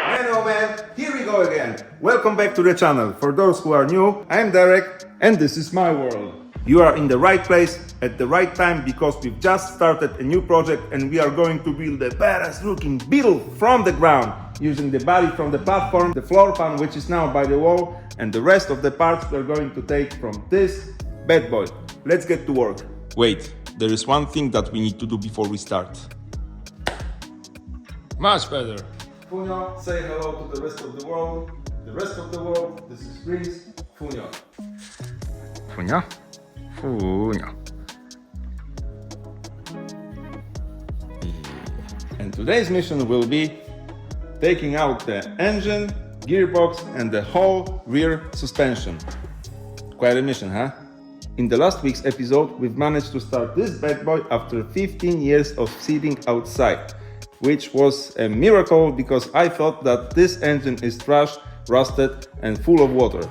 Man, oh man, here we go again. Welcome back to the channel. For those who are new, I'm Derek and this is my world. You are in the right place at the right time because we've just started a new project and we are going to build the badass looking Beetle from the ground using the body from the platform, the floor pan which is now by the wall, and the rest of the parts we're going to take from this bad boy. Let's get to work. Wait, there is one thing that we need to do before we start. Much better. Funio, say hello to the rest of the world. The rest of the world, this is Greece. Funio. Funia? Funia. And today's mission will be taking out the engine, gearbox and the whole rear suspension. Quite a mission, huh? In the last week's episode, we've managed to start this bad boy after 15 years of sitting outside, which was a miracle because I thought that this engine is trashed, rusted and full of water.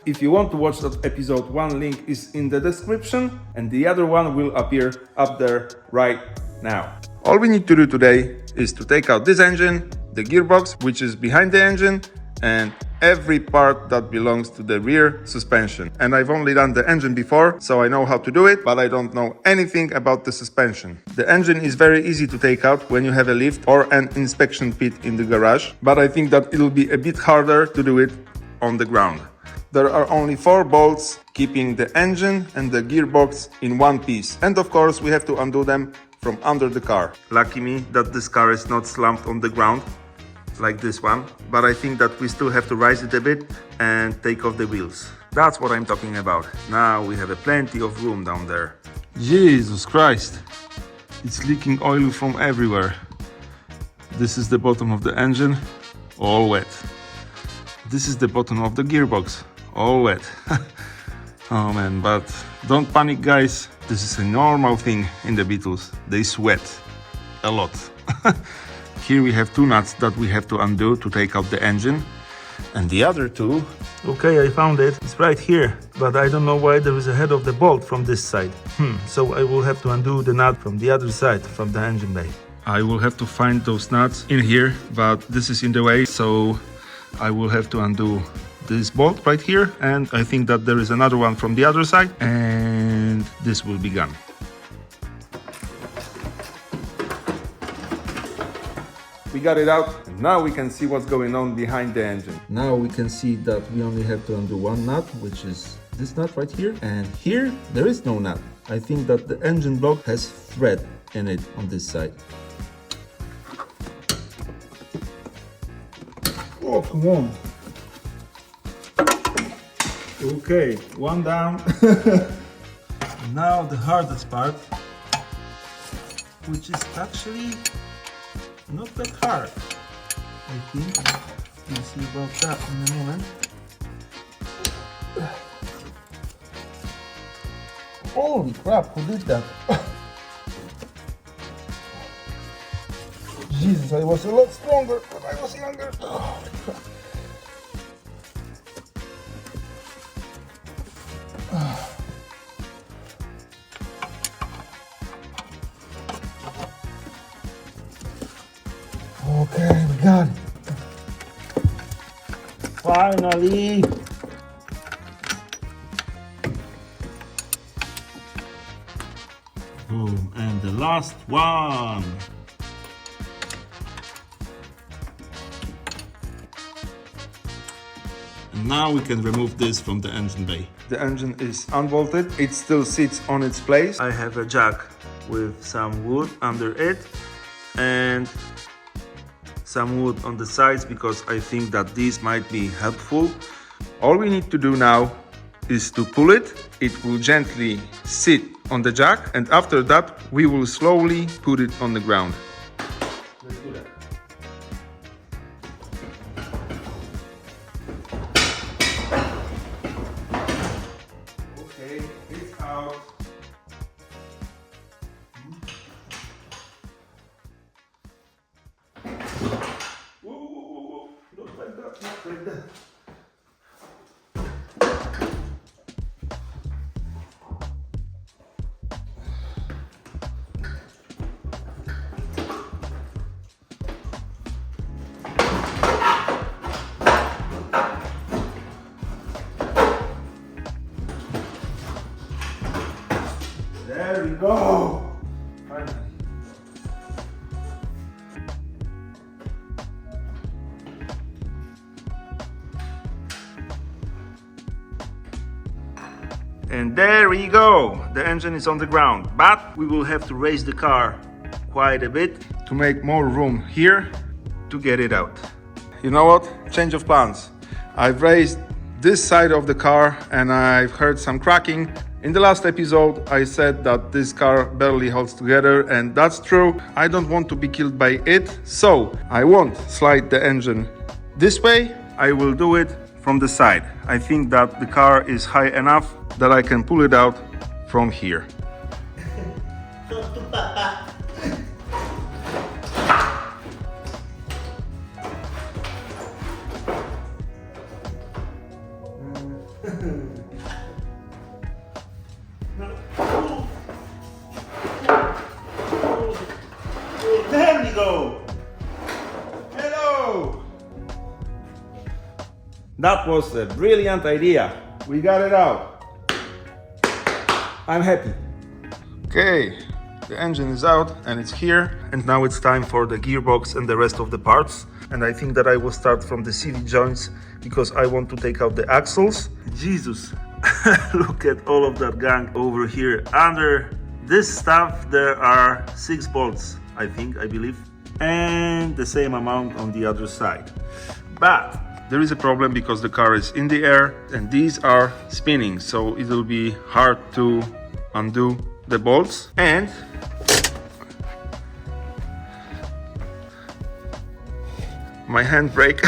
If you want to watch that episode, one link is in the description and the other one will appear up there right now. All we need to do today is to take out this engine, the gearbox which is behind the engine, and every part that belongs to the rear suspension. And I've only done the engine before, so I know how to do it, but I don't know anything about the suspension. The engine is very easy to take out when you have a lift or an inspection pit in the garage, but I think that it'll be a bit harder to do it on the ground. There are only 4 bolts keeping the engine and the gearbox in one piece. And of course we have to undo them from under the car. Lucky me that this car is not slumped on the ground like this one, but I think that we still have to raise it a bit and take off the wheels. That's what I'm talking about. Now we have a plenty of room down there. Jesus Christ. It's leaking oil from everywhere. This is the bottom of the engine, all wet. This is the bottom of the gearbox, all wet. Oh man, but don't panic guys. This is a normal thing in the Beetles. They sweat a lot. Here we have 2 nuts that we have to undo to take out the engine. And the other 2... Okay, I found it. It's right here. But I don't know why there is a head of the bolt from this side. So I will have to undo the nut from the other side, from the engine bay. I will have to find those nuts in here, but this is in the way, so I will have to undo this bolt right here. And I think that there is another one from the other side. And this will be gone. We got it out and now we can see what's going on behind the engine. Now we can see that we only have to undo one nut, which is this nut right here. And here there is no nut. I think that the engine block has thread in it on this side. Oh, come on. Okay, one down. Now the hardest part, which is actually not that hard, I think. We'll see about that in a moment. Holy crap, who did that? Jesus, I was a lot stronger when I was younger. Holy crap. Okay, we got it. Finally. Boom, and the last one. And now we can remove this from the engine bay. The engine is unbolted, it still sits on its place. I have a jack with some wood under it and some wood on the sides because I think that these might be helpful. All we need to do now is to pull it. It will gently sit on the jack and after that we will slowly put it on the ground. Let's do that. Okay, it's out. Whoa. Not like that, not like that. And there we go. The engine is on the ground, but we will have to raise the car quite a bit to make more room here to get it out. You know what? Change of plans. I've raised this side of the car and I've heard some cracking. In the last episode, I said that this car barely holds together, and that's true. I don't want to be killed by it, so I won't slide the engine this way. I will do it from the side. I think that the car is high enough that I can pull it out from here. There we go. Hello. That was a brilliant idea. We got it out. I'm happy. Okay, the engine is out and it's here. And now it's time for the gearbox and the rest of the parts. And I think that I will start from the CV joints because I want to take out the axles. Jesus, look at all of that gang over here. Under this stuff there are 6 bolts, I believe, and the same amount on the other side. But there is a problem because the car is in the air and these are spinning, so it will be hard to undo the bolts. And my handbrake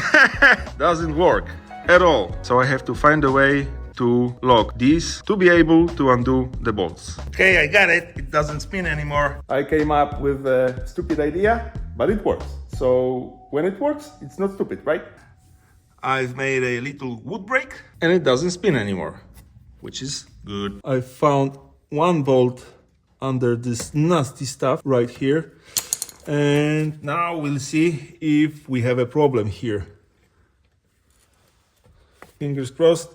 doesn't work at all, so I have to find a way to lock these to be able to undo the bolts. Okay, I got it. It doesn't spin anymore. I came up with a stupid idea, but it works. So when it works, it's not stupid, right? I've made a little wood brake and it doesn't spin anymore, which is good. I found one bolt under this nasty stuff right here. And now we'll see if we have a problem here. Fingers crossed.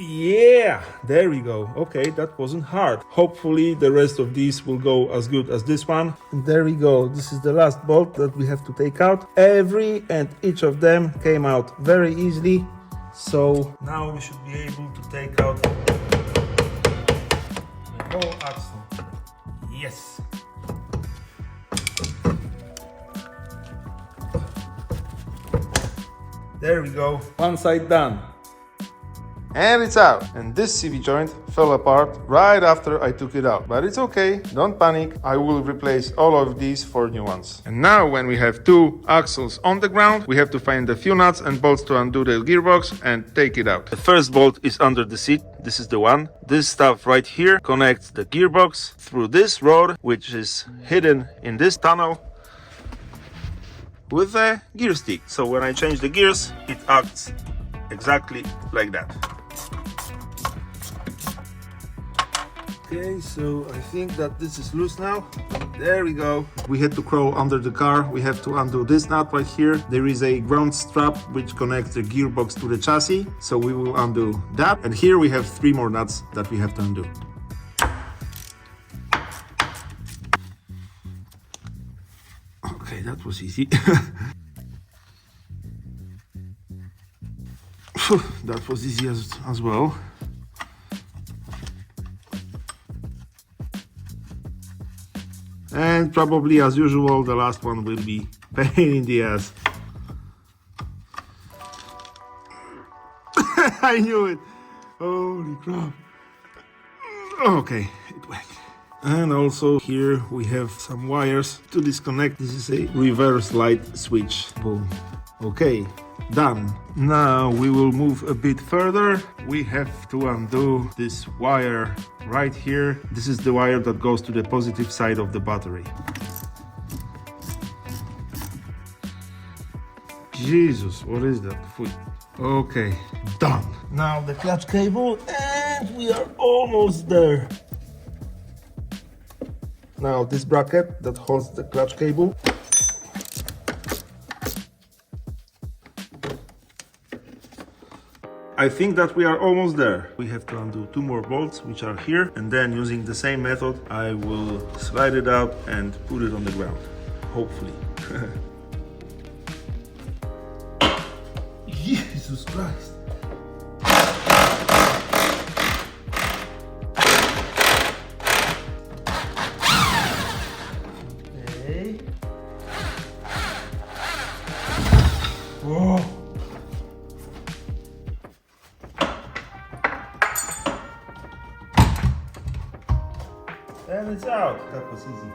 Yeah, there we go. Okay, that wasn't hard. Hopefully the rest of these will go as good as this one. And there we go. This is the last bolt that we have to take out. Every and each of them came out very easily. So now we should be able to take out the whole axle. Yes. There we go. One side done. And it's out. And this CV joint fell apart right after I took it out. But it's okay, don't panic. I will replace all of these for new ones. And now when we have 2 axles on the ground, we have to find a few nuts and bolts to undo the gearbox and take it out. The first bolt is under the seat. This is the one. This stuff right here connects the gearbox through this rod, which is hidden in this tunnel, with a gear stick. So when I change the gears, it acts exactly like that. Okay, so I think that this is loose now. There we go. We had to crawl under the car. We have to undo this nut right here. There is a ground strap which connects the gearbox to the chassis. So we will undo that. And here we have 3 more nuts that we have to undo. Okay, that was easy. That was easy as well. And probably as usual, the last one will be pain in the ass. I knew it. Holy crap. Okay, it went. And also here we have some wires to disconnect. This is a reverse light switch. Boom. Okay, done. Now we will move a bit further. We have to undo this wire right here. This is the wire that goes to the positive side of the battery. Jesus, what is that? Okay, done. Now the clutch cable, and we are almost there. Now this bracket that holds the clutch cable. I think that we are almost there. We have to undo 2 more bolts, which are here, and then using the same method, I will slide it out and put it on the ground, hopefully. Jesus Christ. Whoa. And it's out. That was easy.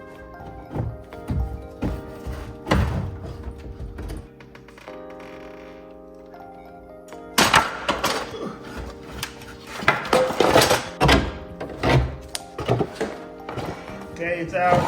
Okay, it's out.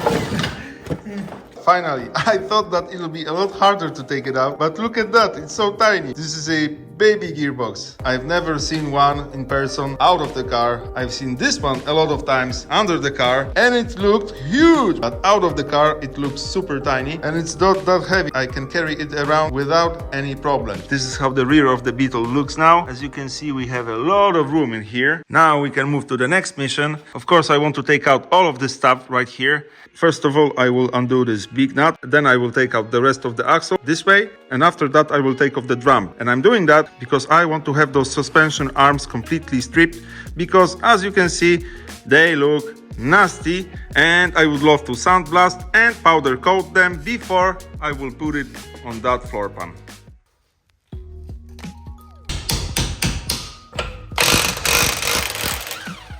Finally, I thought that it'll be a lot harder to take it out, but look at that, it's so tiny. This is a baby gearbox. I've never seen one in person out of the car. I've seen this one a lot of times under the car and it looked huge, but out of the car it looks super tiny and it's not that heavy. I can carry it around without any problem. This is how the rear of the Beetle looks now. As you can see, we have a lot of room in here. Now we can move to the next mission. Of course, I want to take out all of this stuff right here. First of all, I will undo this big nut, then I will take out the rest of the axle this way, and after that I will take off the drum. And I'm doing that because I want to have those suspension arms completely stripped, because as you can see, they look nasty and I would love to sandblast and powder coat them before I will put it on that floor pan.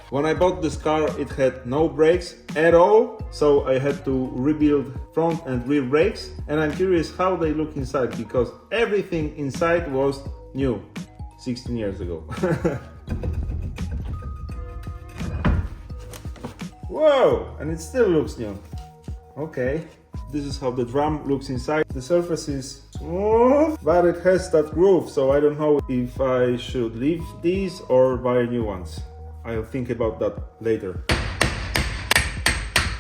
When I bought this car, it had no brakes at all, so I had to rebuild front and rear brakes, and I'm curious how they look inside, because everything inside was new 16 years ago. Whoa, and it still looks new. Okay, this is how the drum looks inside. The surface is smooth, but it has that groove, so I don't know if I should leave these or buy new ones. I'll think about that later.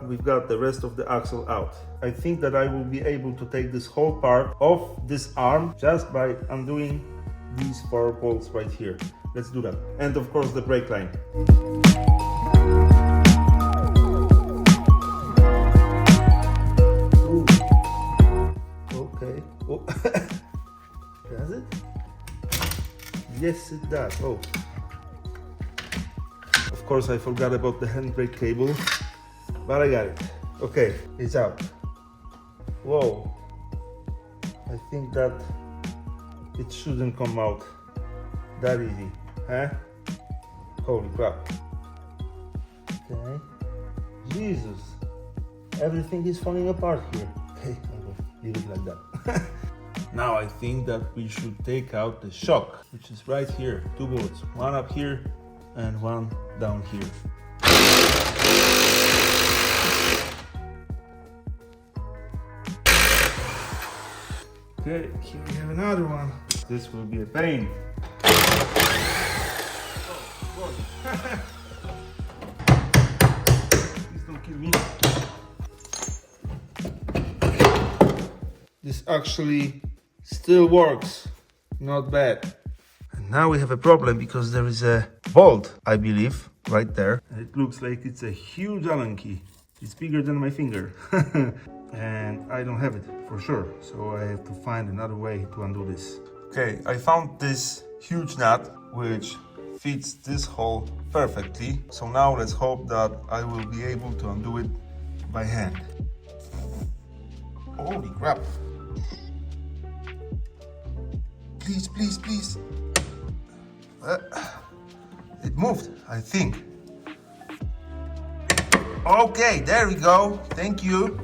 We've got the rest of the axle out. I think that I will be able to take this whole part off this arm just by undoing these 4 bolts right here. Let's do that. And of course the brake line. Ooh. Okay. Oh. Does it? Yes, it does. Oh. Of course, I forgot about the handbrake cable, but I got it. Okay, it's out. Whoa. I think that it shouldn't come out that easy, huh? Holy crap. Okay. Jesus. Everything is falling apart here. Okay, I will leave it like that. Now I think that we should take out the shock, which is right here. 2 bolts, one up here and one down here. Okay, here we have another one. This will be a pain. Oh, please don't kill me. This actually still works. Not bad. And now we have a problem because there is a bolt, I believe, right there. It looks like it's a huge Allen key. It's bigger than my finger. And I don't have it for sure. So I have to find another way to undo this. Okay, I found this huge nut which fits this hole perfectly. So now let's hope that I will be able to undo it by hand. Holy crap. Please, please, please. It moved, I think. Okay, there we go. Thank you.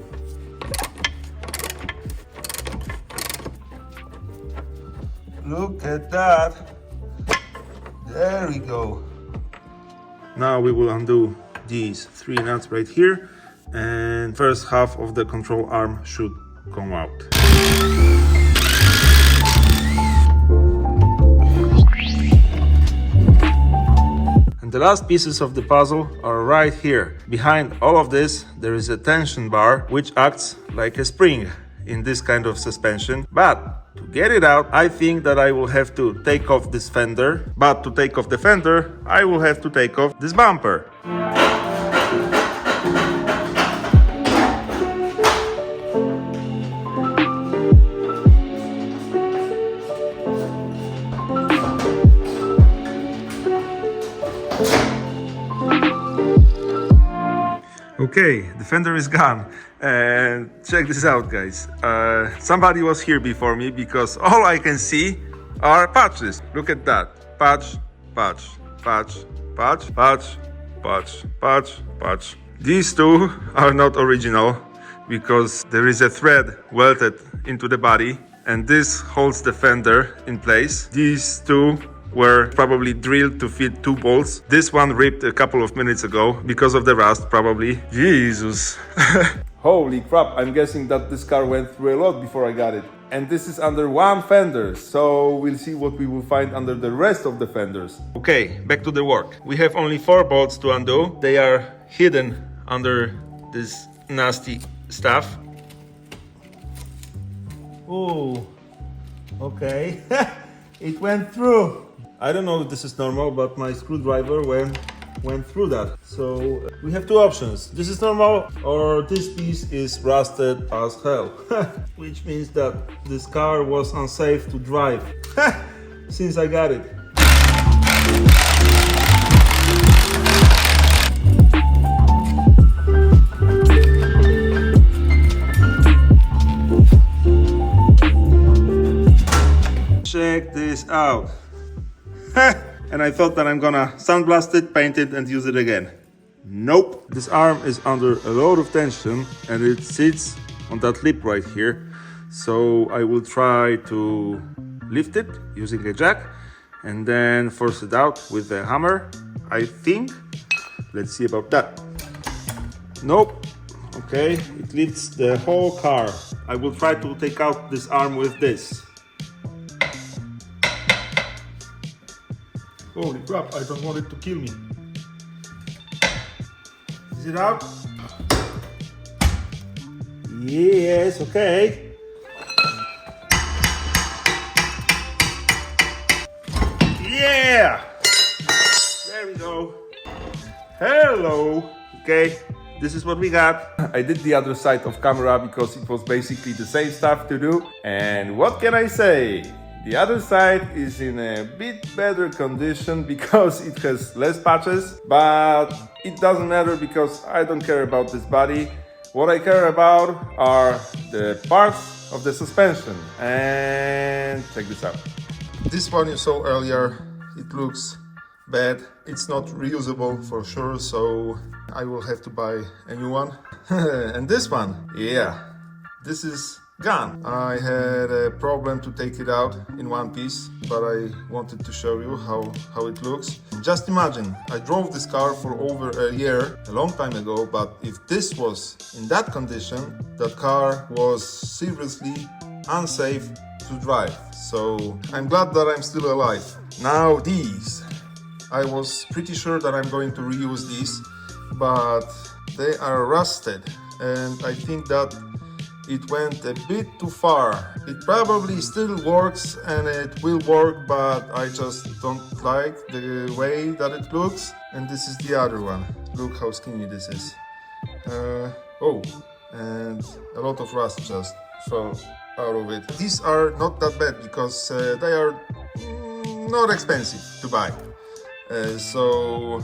Look at that. There we go. Now we will undo these 3 nuts right here, and first half of the control arm should come out. And the last pieces of the puzzle are right here. Behind all of this, there is a tension bar which acts like a spring in this kind of suspension. But to get it out, I think that I will have to take off this fender. But to take off the fender, I will have to take off this bumper. Okay, the fender is gone. And check this out, guys. Somebody was here before me because all I can see are patches. Look at that. Patch, patch, patch, patch, patch, patch, patch, patch. These two are not original because there is a thread welded into the body and this holds the fender in place. These two were probably drilled to fit 2 bolts. This one ripped a couple of minutes ago because of the rust, probably. Jesus. Holy crap, I'm guessing that this car went through a lot before I got it. And this is under one fender, so we'll see what we will find under the rest of the fenders. Okay, back to the work. We have only 4 bolts to undo. They are hidden under this nasty stuff. Oh, okay. It went through. I don't know if this is normal, but my screwdriver went through that. So we have 2 options. This is normal, or this piece is rusted as hell. Which means that this car was unsafe to drive since I got it. Check this out. And I thought that I'm gonna sandblast it, paint it and use it again. Nope. This arm is under a lot of tension and it sits on that lip right here. So I will try to lift it using a jack and then force it out with a hammer, I think. Let's see about that. Nope. Okay, it lifts the whole car. I will try to take out this arm with this. Holy crap, I don't want it to kill me. Is it out? Yes, okay. Yeah! There we go. Hello. Okay, this is what we got. I did the other side of camera because it was basically the same stuff to do. And what can I say? The other side is in a bit better condition because it has less patches, but it doesn't matter because I don't care about this body. What I care about are the parts of the suspension. And check this out. This one you saw earlier, it looks bad. It's not reusable for sure, so I will have to buy a new one. And this one, yeah, this is gone. I had a problem to take it out in one piece, but I wanted to show you how it looks. Just imagine, I drove this car for over a year, a long time ago, but if this was in that condition, that car was seriously unsafe to drive. So I'm glad that I'm still alive. Now these, I was pretty sure that I'm going to reuse these, but they are rusted and I think that it went a bit too far. It probably still works and it will work, but I just don't like the way that it looks. And this is the other one. Look how skinny this is. Oh, and a lot of rust just fell out of it. These are not that bad because they are not expensive to buy. So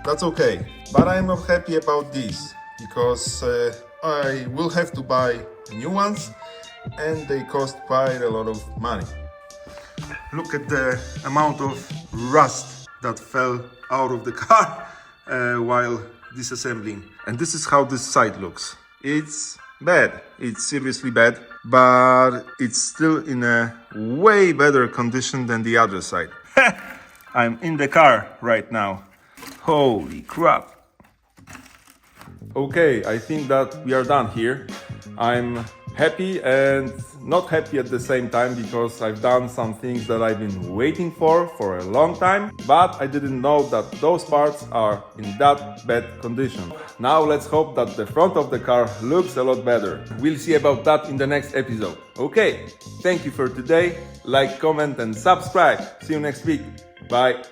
that's okay. But I'm not happy about these because I will have to buy new ones and they cost quite a lot of money. Look at the amount of rust that fell out of the car while disassembling. And this is how this side looks. It's bad, it's seriously bad, but it's still in a way better condition than the other side. I'm in the car right now. Holy crap. Okay, I think that we are done here. I'm happy and not happy at the same time because I've done some things that I've been waiting for a long time, but I didn't know that those parts are in that bad condition. Now let's hope that the front of the car looks a lot better. We'll see about that in the next episode. Okay, thank you for today. Like, comment and subscribe. See you next week. Bye.